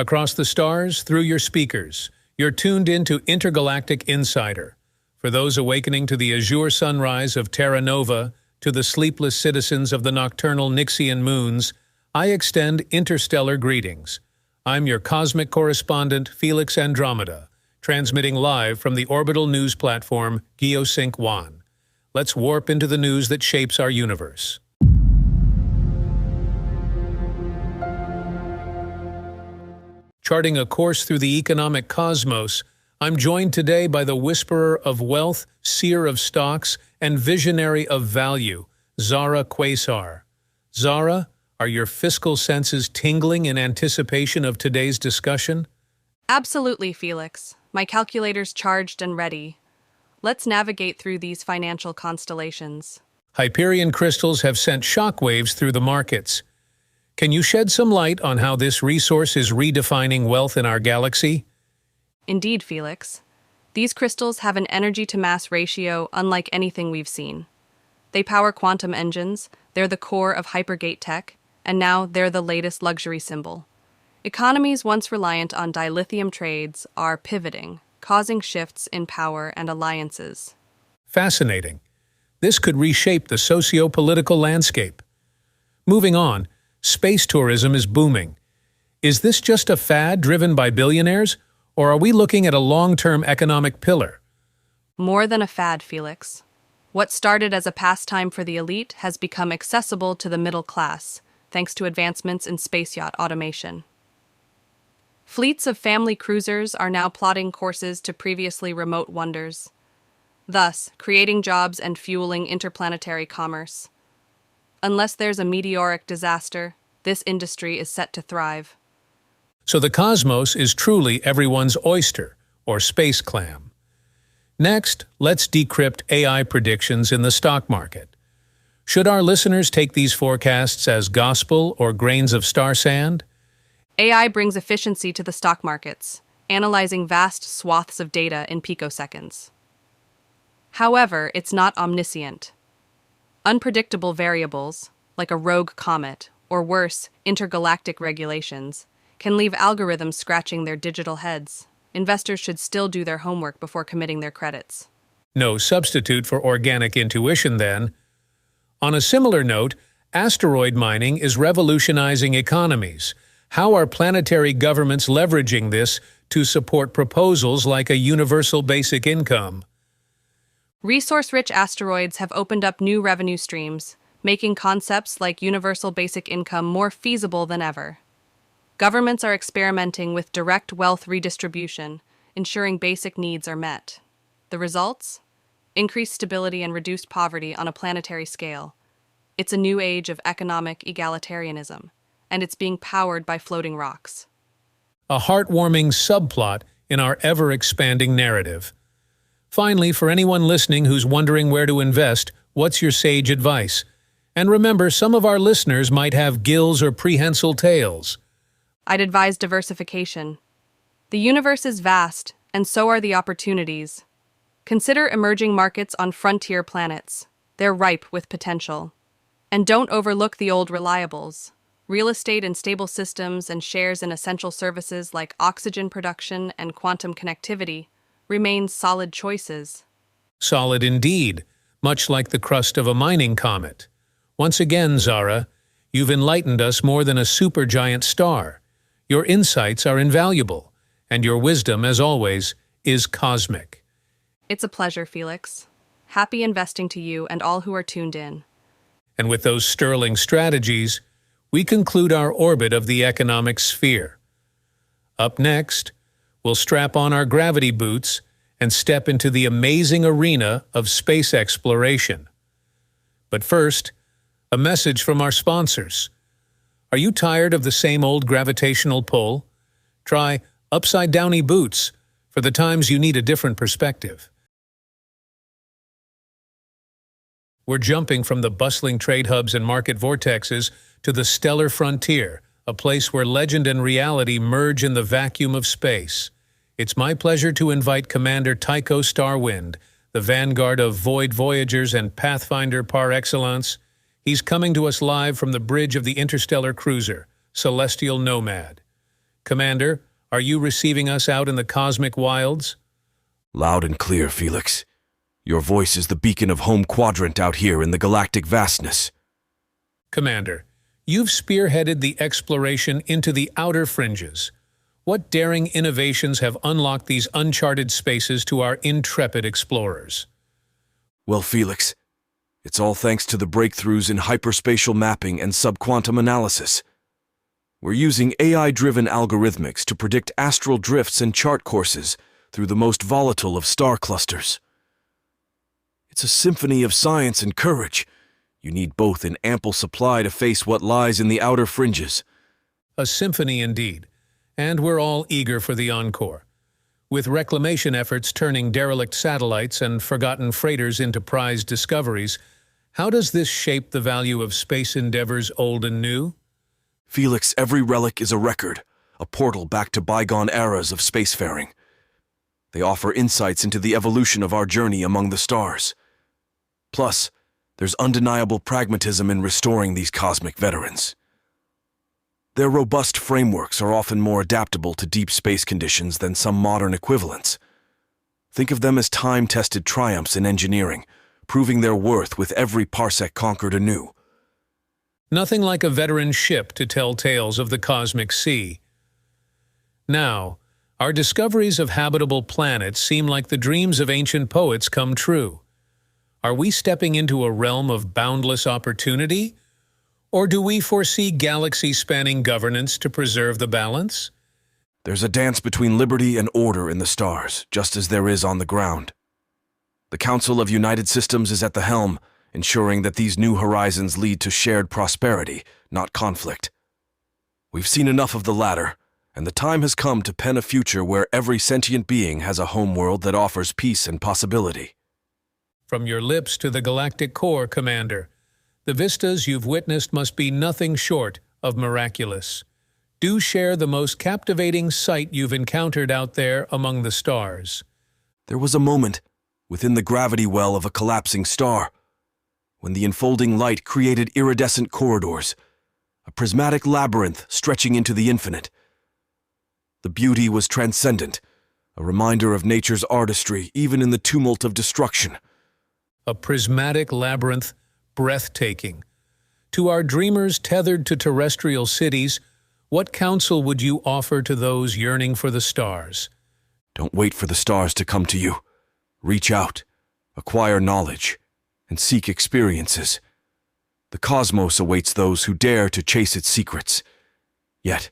Across the stars, through your speakers, you're tuned into Intergalactic Insider. For those awakening to the azure sunrise of Terra Nova, to the sleepless citizens of the nocturnal Nixian moons, I extend interstellar greetings. I'm your cosmic correspondent, Felix Andromeda, transmitting live from the orbital news platform Geosync 1. Let's warp into the news that shapes our universe. Charting a course through the economic cosmos, I'm joined today by the whisperer of wealth, seer of stocks, and visionary of value, Zara Quasar. Zara, are your fiscal senses tingling in anticipation of today's discussion? Absolutely, Felix. My calculator's charged and ready. Let's navigate through these financial constellations. Hyperion crystals have sent shockwaves through the markets. Can you shed some light on how this resource is redefining wealth in our galaxy? Indeed, Felix. These crystals have an energy-to-mass ratio unlike anything we've seen. They power quantum engines, they're the core of hypergate tech, and now they're the latest luxury symbol. Economies once reliant on dilithium trades are pivoting, causing shifts in power and alliances. Fascinating. This could reshape the socio-political landscape. Moving on, space tourism is booming. Is this just a fad driven by billionaires, or are we looking at a long-term economic pillar? More than a fad, Felix. What started as a pastime for the elite has become accessible to the middle class, thanks to advancements in space yacht automation. Fleets of family cruisers are now plotting courses to previously remote wonders, thus creating jobs and fueling interplanetary commerce. Unless there's a meteoric disaster, this industry is set to thrive. So the cosmos is truly everyone's oyster, or space clam. Next, let's decrypt AI predictions in the stock market. Should our listeners take these forecasts as gospel or grains of star sand? AI brings efficiency to the stock markets, analyzing vast swaths of data in picoseconds. However, it's not omniscient. Unpredictable variables, like a rogue comet, or worse, intergalactic regulations, can leave algorithms scratching their digital heads. Investors should still do their homework before committing their credits. No substitute for organic intuition, then. On a similar note, asteroid mining is revolutionizing economies. How are planetary governments leveraging this to support proposals like a universal basic income? Resource-rich asteroids have opened up new revenue streams, making concepts like universal basic income more feasible than ever. Governments are experimenting with direct wealth redistribution, ensuring basic needs are met. The results? Increased stability and reduced poverty on a planetary scale. It's a new age of economic egalitarianism, and it's being powered by floating rocks. A heartwarming subplot in our ever-expanding narrative. Finally, for anyone listening who's wondering where to invest, what's your sage advice? And remember, some of our listeners might have gills or prehensile tails. I'd advise diversification. The universe is vast, and so are the opportunities. Consider emerging markets on frontier planets. They're ripe with potential. And don't overlook the old reliables. Real estate in stable systems and shares in essential services like oxygen production and quantum connectivity remain solid choices. Solid indeed, much like the crust of a mining comet. Once again, Zara, you've enlightened us more than a supergiant star. Your insights are invaluable, and your wisdom, as always, is cosmic. It's a pleasure, Felix. Happy investing to you and all who are tuned in. And with those sterling strategies, we conclude our orbit of the economic sphere. Up next, we'll strap on our gravity boots and step into the amazing arena of space exploration. But first, a message from our sponsors. Are you tired of the same old gravitational pull? Try upside-downy boots for the times you need a different perspective. We're jumping from the bustling trade hubs and market vortexes to the stellar frontier, a place where legend and reality merge in the vacuum of space. It's my pleasure to invite Commander Tycho Starwind, the vanguard of void voyagers and pathfinder par excellence. He's coming to us live from the bridge of the interstellar cruiser, Celestial Nomad. Commander, are you receiving us out in the cosmic wilds? Loud and clear, Felix. Your voice is the beacon of home quadrant out here in the galactic vastness. Commander, you've spearheaded the exploration into the Outer Fringes. What daring innovations have unlocked these uncharted spaces to our intrepid explorers? Well, Felix, it's all thanks to the breakthroughs in hyperspatial mapping and subquantum analysis. We're using AI-driven algorithmics to predict astral drifts and chart courses through the most volatile of star clusters. It's a symphony of science and courage. You need both in ample supply to face what lies in the outer fringes. A symphony indeed, and we're all eager for the encore. With reclamation efforts turning derelict satellites and forgotten freighters into prized discoveries, how does this shape the value of space endeavors old and new? Felix, every relic is a record, a portal back to bygone eras of spacefaring. They offer insights into the evolution of our journey among the stars. Plus, there's undeniable pragmatism in restoring these cosmic veterans. Their robust frameworks are often more adaptable to deep space conditions than some modern equivalents. Think of them as time-tested triumphs in engineering, proving their worth with every parsec conquered anew. Nothing like a veteran ship to tell tales of the cosmic sea. Now, our discoveries of habitable planets seem like the dreams of ancient poets come true. Are we stepping into a realm of boundless opportunity? Or do we foresee galaxy-spanning governance to preserve the balance? There's a dance between liberty and order in the stars, just as there is on the ground. The Council of United Systems is at the helm, ensuring that these new horizons lead to shared prosperity, not conflict. We've seen enough of the latter, and the time has come to pen a future where every sentient being has a homeworld that offers peace and possibility. From your lips to the galactic core, Commander, the vistas you've witnessed must be nothing short of miraculous. Do share the most captivating sight you've encountered out there among the stars. There was a moment within the gravity well of a collapsing star, when the unfolding light created iridescent corridors, a prismatic labyrinth stretching into the infinite. The beauty was transcendent, a reminder of nature's artistry even in the tumult of destruction. A prismatic labyrinth, breathtaking. To our dreamers tethered to terrestrial cities, what counsel would you offer to those yearning for the stars? Don't wait for the stars to come to you. Reach out, acquire knowledge, and seek experiences. The cosmos awaits those who dare to chase its secrets. Yet,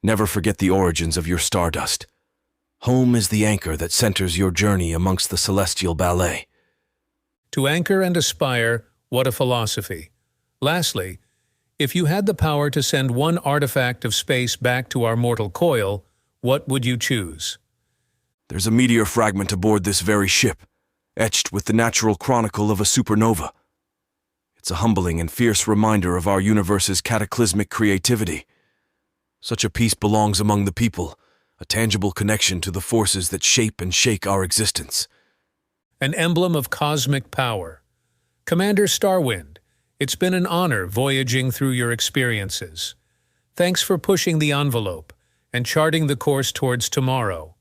never forget the origins of your stardust. Home is the anchor that centers your journey amongst the celestial ballet. To anchor and aspire, what a philosophy. Lastly, if you had the power to send one artifact of space back to our mortal coil, what would you choose? There's a meteor fragment aboard this very ship, etched with the natural chronicle of a supernova. It's a humbling and fierce reminder of our universe's cataclysmic creativity. Such a piece belongs among the people, a tangible connection to the forces that shape and shake our existence. An emblem of cosmic power. Commander Starwind, it's been an honor voyaging through your experiences. Thanks for pushing the envelope and charting the course towards tomorrow.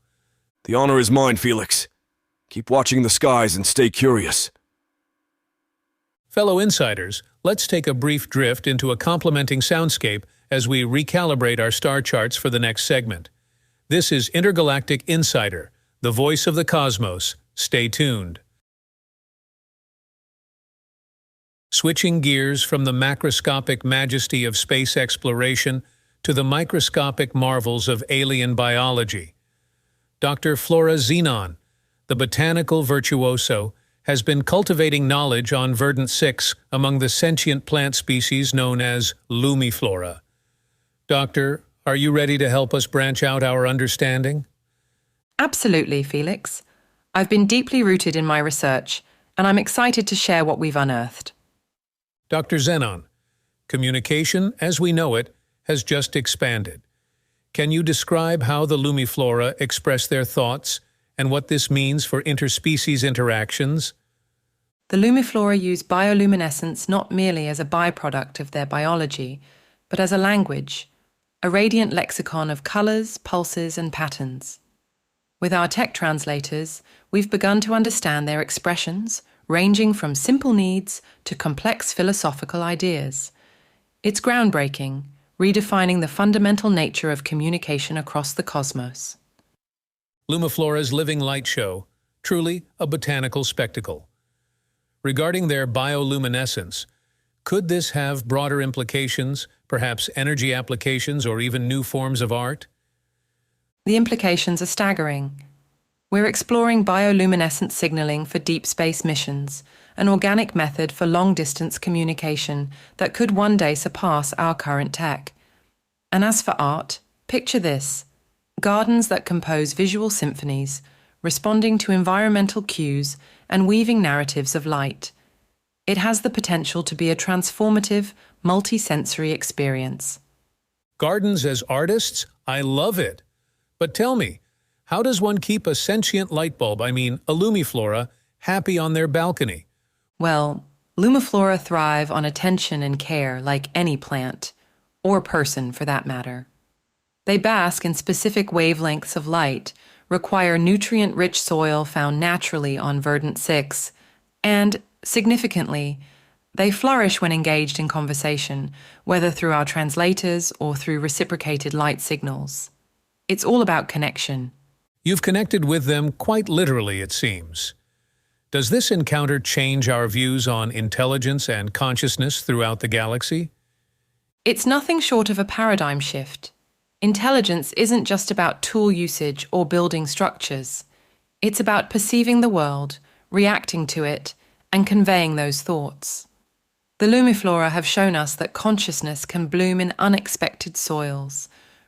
The honor is mine, Felix. Keep watching the skies and stay curious. Fellow insiders, let's take a brief drift into a complementing soundscape as we recalibrate our star charts for the next segment. This is Intergalactic Insider, the voice of the cosmos. Stay tuned. Switching gears from the macroscopic majesty of space exploration to the microscopic marvels of alien biology. Dr. Flora Zenon, the botanical virtuoso, has been cultivating knowledge on Verdant 6 among the sentient plant species known as lumiflora. Doctor, are you ready to help us branch out our understanding? Absolutely, Felix. I've been deeply rooted in my research, and I'm excited to share what we've unearthed. Dr. Zenon, communication, as we know it, has just expanded. Can you describe how the lumiflora express their thoughts and what this means for interspecies interactions? The lumiflora use bioluminescence not merely as a byproduct of their biology, but as a language, a radiant lexicon of colors, pulses, and patterns. With our tech translators, we've begun to understand their expressions, ranging from simple needs to complex philosophical ideas. It's groundbreaking, redefining the fundamental nature of communication across the cosmos. Lumiflora's Living Light Show, truly a botanical spectacle. Regarding their bioluminescence, could this have broader implications, perhaps energy applications or even new forms of art? The implications are staggering. We're exploring bioluminescent signaling for deep space missions, an organic method for long-distance communication that could one day surpass our current tech. And as for art, picture this: gardens that compose visual symphonies, responding to environmental cues and weaving narratives of light. It has the potential to be a transformative, multi-sensory experience. Gardens as artists? I love it. But tell me, how does one keep a sentient light bulb, a Lumiflora, happy on their balcony? Well, Lumiflora thrive on attention and care like any plant, or person for that matter. They bask in specific wavelengths of light, require nutrient-rich soil found naturally on verdant 6, and, significantly, they flourish when engaged in conversation, whether through our translators or through reciprocated light signals. It's all about connection. You've connected with them quite literally, it seems. Does this encounter change our views on intelligence and consciousness throughout the galaxy? It's nothing short of a paradigm shift. Intelligence isn't just about tool usage or building structures. It's about perceiving the world, reacting to it, and conveying those thoughts. The Lumiflora have shown us that consciousness can bloom in unexpected soils,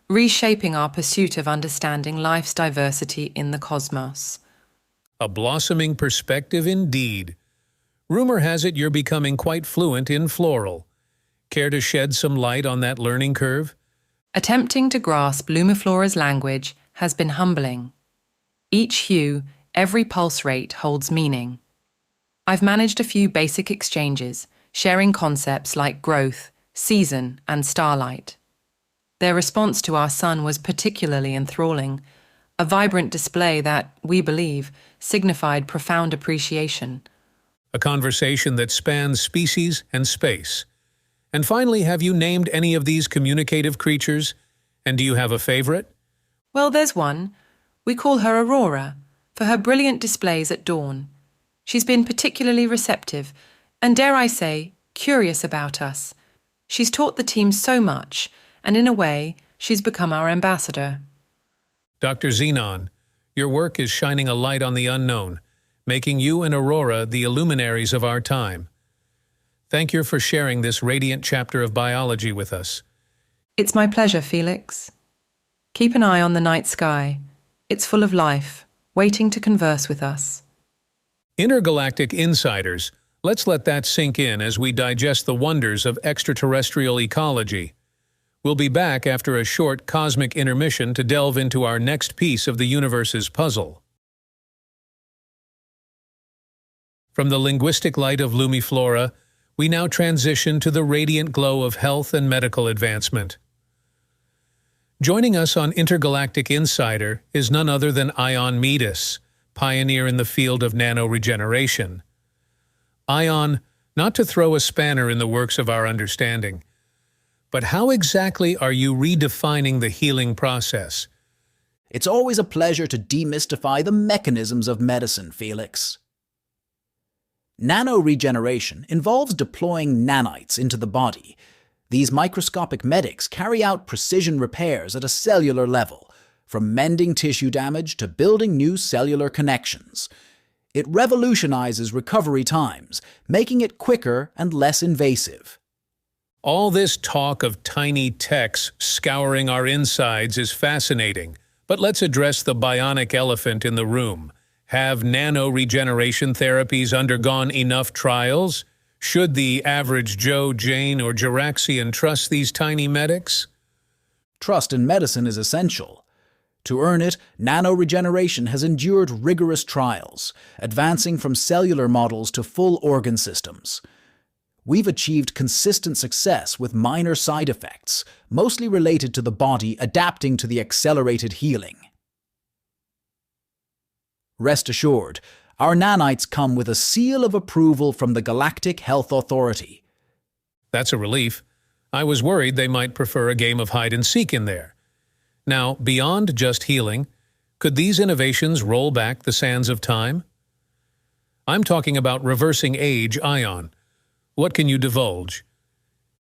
reshaping our pursuit of understanding life's diversity in the cosmos. A blossoming perspective indeed. Rumor has it you're becoming quite fluent in floral. Care to shed some light on that learning curve? Attempting to grasp Lumiflora's language has been humbling. Each hue, every pulse rate holds meaning. I've managed a few basic exchanges, sharing concepts like growth, season, and starlight. Their response to our sun was particularly enthralling, a vibrant display that, we believe, signified profound appreciation. A conversation that spans species and space. And finally, have you named any of these communicative creatures? And do you have a favorite? Well, there's one. We call her Aurora, for her brilliant displays at dawn. She's been particularly receptive, and dare I say, curious about us. She's taught the team so much, and in a way, she's become our ambassador. Dr. Xenon, your work is shining a light on the unknown, making you and Aurora the illuminaries of our time. Thank you for sharing this radiant chapter of biology with us. It's my pleasure, Felix. Keep an eye on the night sky. It's full of life, waiting to converse with us. Intergalactic Insiders, let's let that sink in as we digest the wonders of extraterrestrial ecology. We'll be back after a short cosmic intermission to delve into our next piece of the universe's puzzle. From the linguistic light of Lumiflora, we now transition to the radiant glow of health and medical advancement. Joining us on Intergalactic Insider is none other than Ion Metis, pioneer in the field of nanoregeneration. Ion, not to throw a spanner in the works of our understanding, but how exactly are you redefining the healing process? It's always a pleasure to demystify the mechanisms of medicine, Felix. Nanoregeneration involves deploying nanites into the body. These microscopic medics carry out precision repairs at a cellular level, from mending tissue damage to building new cellular connections. It revolutionizes recovery times, making it quicker and less invasive. All this talk of tiny techs scouring our insides is fascinating, but let's address the bionic elephant in the room. Have nano-regeneration therapies undergone enough trials? Should the average Joe, Jane, or Jiraxian trust these tiny medics? Trust in medicine is essential. To earn it, nano-regeneration has endured rigorous trials, advancing from cellular models to full organ systems. we've achieved consistent success with minor side effects, mostly related to the body adapting to the accelerated healing. Rest assured, our nanites come with a seal of approval from the Galactic Health Authority. That's a relief. I was worried they might prefer a game of hide-and-seek in there. Now, beyond just healing, could these innovations roll back the sands of time? I'm talking about reversing age, Ion. What can you divulge?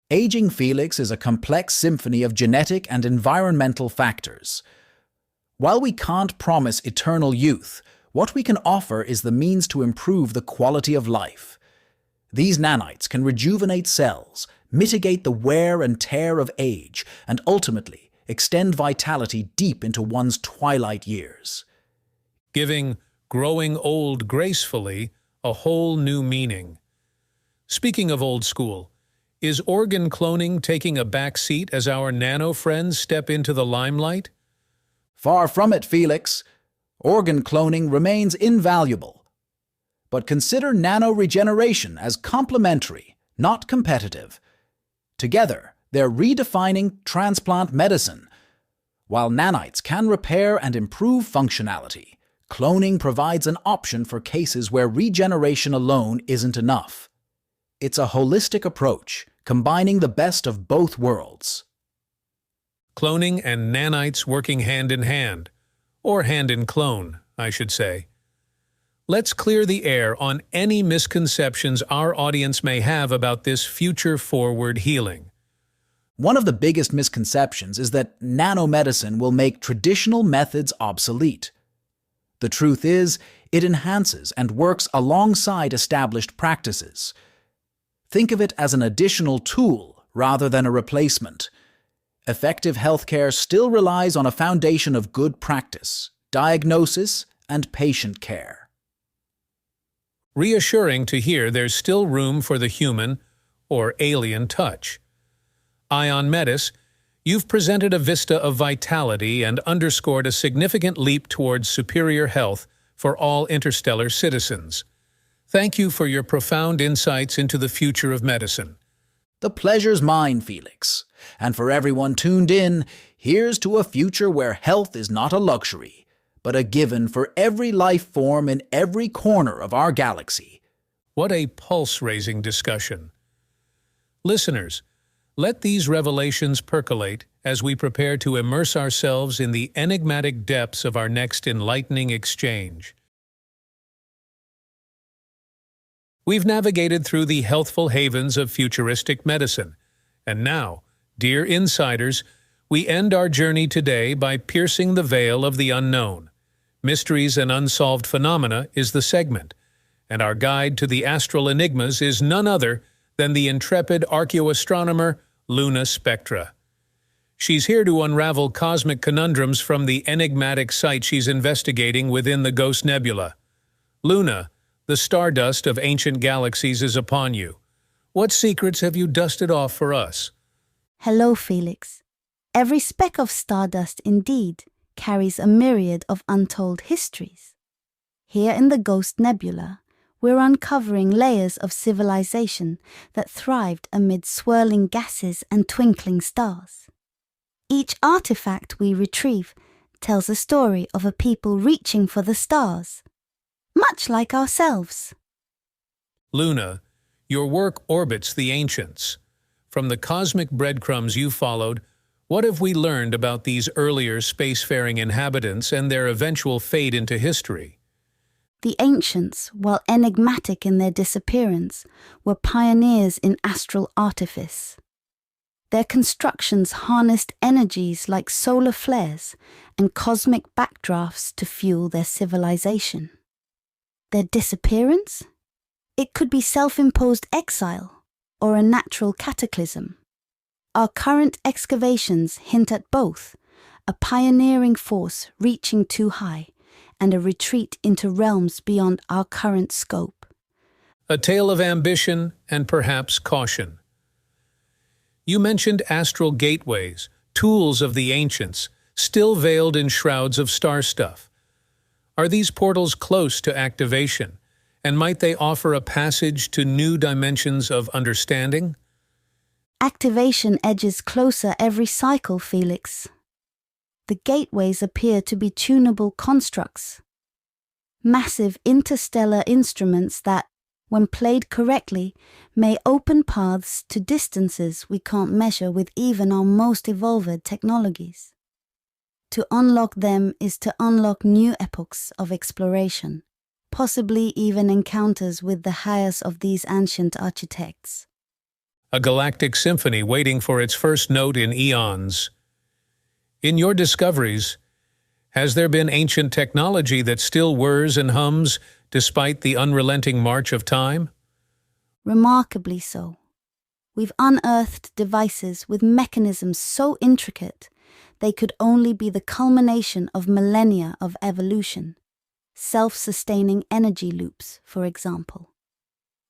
Aging, Felix, is a complex symphony of genetic and environmental factors. While we can't promise eternal youth, what we can offer is the means to improve the quality of life. These nanites can rejuvenate cells, mitigate the wear and tear of age, and ultimately extend vitality deep into one's twilight years. Giving growing old gracefully a whole new meaning. Speaking of old school, is organ cloning taking a back seat as our nano friends step into the limelight? Far from it, Felix. Organ cloning remains invaluable. But consider nano-regeneration as complementary, not competitive. Together, they're redefining transplant medicine. While nanites can repair and improve functionality, cloning provides an option for cases where regeneration alone isn't enough. It's a holistic approach, combining the best of both worlds. Cloning and nanites working hand in hand. Or hand in clone, I should say. Let's clear the air on any misconceptions our audience may have about this future-forward healing. One of the biggest misconceptions is that nanomedicine will make traditional methods obsolete. The truth is, it enhances and works alongside established practices. Think of it as an additional tool rather than a replacement. Effective healthcare still relies on a foundation of good practice, diagnosis, and patient care. Reassuring to hear there's still room for the human or alien touch. Ion Metis, you've presented a vista of vitality and underscored a significant leap towards superior health for all interstellar citizens. Thank you for your profound insights into the future of medicine. The pleasure's mine, Felix. And for everyone tuned in, here's to a future where health is not a luxury, but a given for every life form in every corner of our galaxy. What a pulse-raising discussion. Listeners, let these revelations percolate as we prepare to immerse ourselves in the enigmatic depths of our next enlightening exchange. We've navigated through the healthful havens of futuristic medicine, and now, dear insiders, we end our journey today by piercing the veil of the unknown. Mysteries and Unsolved Phenomena is the segment, and our guide to the astral enigmas is none other than the intrepid archaeoastronomer Luna Spectra. She's here to unravel cosmic conundrums from the enigmatic site she's investigating within the Ghost Nebula. Luna, the stardust of ancient galaxies is upon you. What secrets have you dusted off for us? Hello, Felix. Every speck of stardust indeed carries a myriad of untold histories. Here in the Ghost Nebula, we're uncovering layers of civilization that thrived amid swirling gases and twinkling stars. Each artifact we retrieve tells a story of a people reaching for the stars, much like ourselves. Luna, your work orbits the ancients. From the cosmic breadcrumbs you followed, what have we learned about these earlier spacefaring inhabitants and their eventual fade into history? The ancients, while enigmatic in their disappearance, were pioneers in astral artifice. Their constructions harnessed energies like solar flares and cosmic backdrafts to fuel their civilization. Their disappearance? It could be self-imposed exile or a natural cataclysm. Our current excavations hint at both, a pioneering force reaching too high and a retreat into realms beyond our current scope. A tale of ambition and perhaps caution. You mentioned astral gateways, tools of the ancients, still veiled in shrouds of star stuff. Are these portals close to activation? And might they offer a passage to new dimensions of understanding? Activation edges closer every cycle, Felix. The gateways appear to be tunable constructs. Massive interstellar instruments that, when played correctly, may open paths to distances we can't measure with even our most evolved technologies. To unlock them is to unlock new epochs of exploration, possibly even encounters with the highest of these ancient architects. A galactic symphony waiting for its first note in eons. In your discoveries, has there been ancient technology that still whirs and hums despite the unrelenting march of time? Remarkably so. We've unearthed devices with mechanisms so intricate they could only be the culmination of millennia of evolution. Self-sustaining energy loops, for example.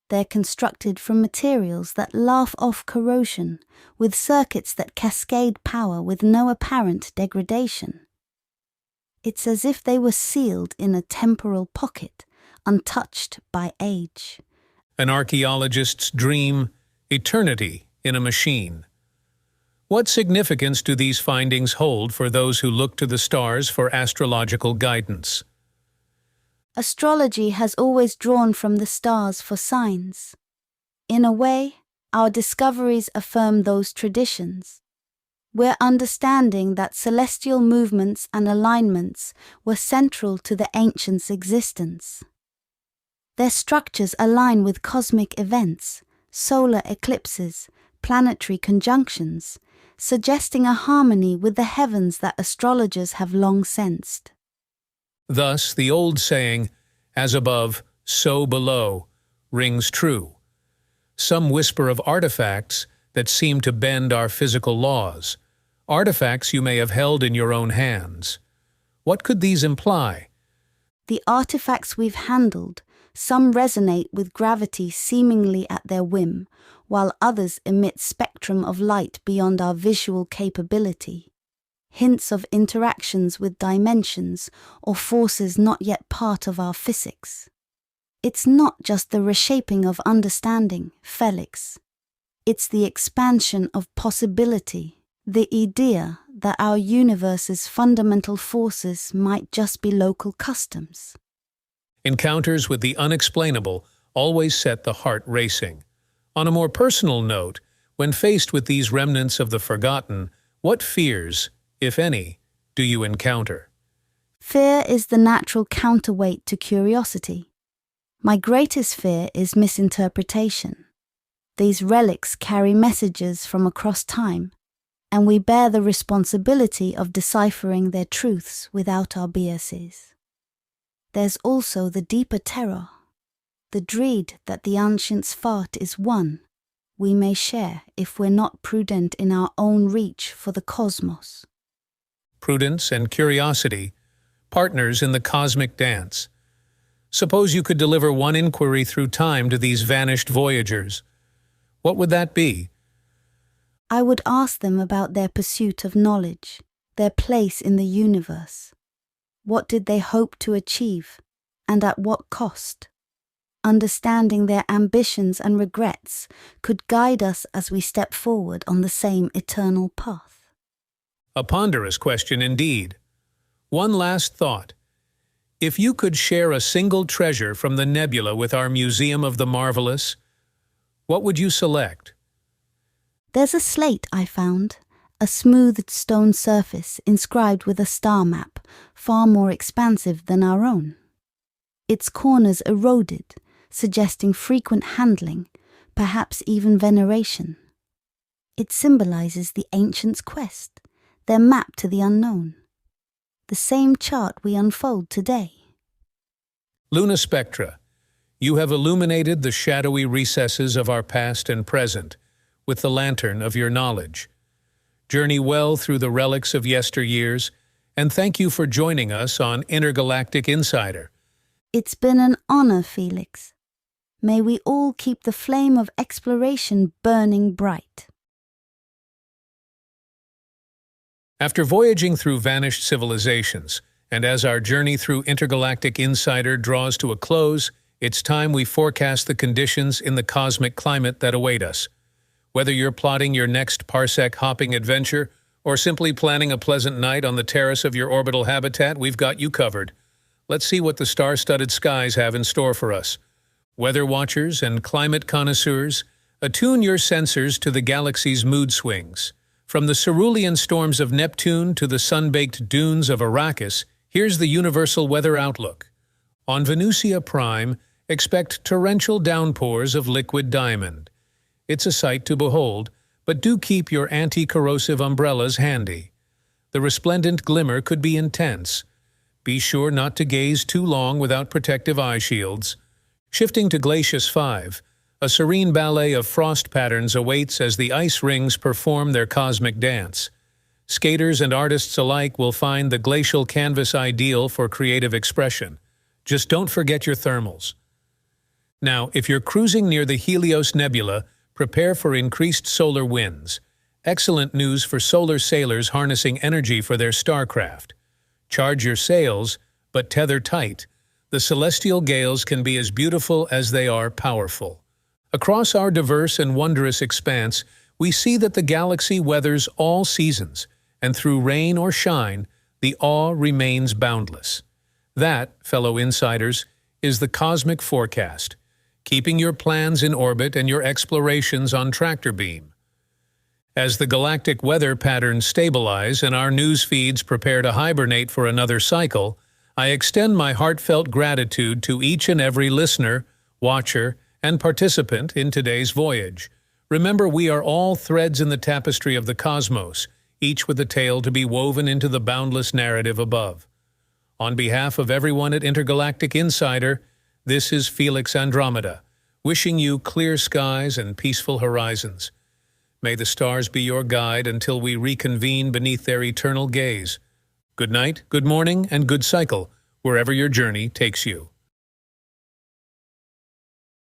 They're constructed from materials that laugh off corrosion, with circuits that cascade power with no apparent degradation. It's as if they were sealed in a temporal pocket, untouched by age. An archaeologist's dream, eternity in a machine. What significance do these findings hold for those who look to the stars for astrological guidance? Astrology has always drawn from the stars for signs. In a way, our discoveries affirm those traditions. We're understanding that celestial movements and alignments were central to the ancients' existence. Their structures align with cosmic events, solar eclipses, planetary conjunctions, suggesting a harmony with the heavens that astrologers have long sensed. Thus, the old saying, "As above, so below," rings true. Some whisper of artifacts that seem to bend our physical laws, artifacts you may have held in your own hands. What could these imply? The artifacts we've handled, some resonate with gravity seemingly at their whim, while others emit spectrum of light beyond our visual capability. Hints of interactions with dimensions or forces not yet part of our physics. It's not just the reshaping of understanding, Felix. It's the expansion of possibility, the idea that our universe's fundamental forces might just be local customs. Encounters with the unexplainable always set the heart racing. On a more personal note, when faced with these remnants of the forgotten, what fears, if any, do you encounter? Fear is the natural counterweight to curiosity. My greatest fear is misinterpretation. These relics carry messages from across time, and we bear the responsibility of deciphering their truths without our biases. There's also the deeper terror, the dread that the ancients' fate is one we may share if we're not prudent in our own reach for the cosmos. Prudence and curiosity, partners in the cosmic dance. Suppose you could deliver one inquiry through time to these vanished voyagers. What would that be? I would ask them about their pursuit of knowledge, their place in the universe. What did they hope to achieve, and at what cost? Understanding their ambitions and regrets could guide us as we step forward on the same eternal path. A ponderous question indeed. One last thought. If you could share a single treasure from the nebula with our Museum of the Marvelous, what would you select? There's a slate I found, a smoothed stone surface inscribed with a star map, far more expansive than our own. Its corners eroded, suggesting frequent handling, perhaps even veneration. It symbolizes the ancients' quest, their map to the unknown. The same chart we unfold today. Luna Spectra, you have illuminated the shadowy recesses of our past and present with the lantern of your knowledge. Journey well through the relics of yesteryears, and thank you for joining us on Intergalactic Insider. It's been an honor, Felix. May we all keep the flame of exploration burning bright. After voyaging through vanished civilizations, and as our journey through Intergalactic Insider draws to a close, It's time we forecast the conditions in the cosmic climate that await us. Whether you're plotting your next parsec-hopping adventure or simply planning a pleasant night on the terrace of your orbital habitat, we've got you covered. Let's see what the star-studded skies have in store for us. Weather watchers and climate connoisseurs, attune your sensors to the galaxy's mood swings. From the cerulean storms of Neptune to the sun-baked dunes of Arrakis, here's the universal weather outlook. On Venusia Prime, expect torrential downpours of liquid diamond. It's a sight to behold, but do keep your anti-corrosive umbrellas handy. The resplendent glimmer could be intense. Be sure not to gaze too long without protective eye shields. Shifting to Glacius 5, a serene ballet of frost patterns awaits as the ice rings perform their cosmic dance. Skaters and artists alike will find the glacial canvas ideal for creative expression. Just don't forget your thermals. Now, if you're cruising near the Helios Nebula, prepare for increased solar winds. Excellent news for solar sailors harnessing energy for their starcraft. Charge your sails, but tether tight. The celestial gales can be as beautiful as they are powerful. Across our diverse and wondrous expanse, we see that the galaxy weathers all seasons, and through rain or shine, the awe remains boundless. That, fellow insiders, is the cosmic forecast, keeping your plans in orbit and your explorations on tractor beam. As the galactic weather patterns stabilize and our news feeds prepare to hibernate for another cycle, I extend my heartfelt gratitude to each and every listener, watcher, and participant in today's voyage. Remember, we are all threads in the tapestry of the cosmos, each with a tale to be woven into the boundless narrative above. On behalf of everyone at Intergalactic Insider, this is Felix Andromeda, wishing you clear skies and peaceful horizons. May the stars be your guide until we reconvene beneath their eternal gaze. Good night, good morning, and good cycle, wherever your journey takes you.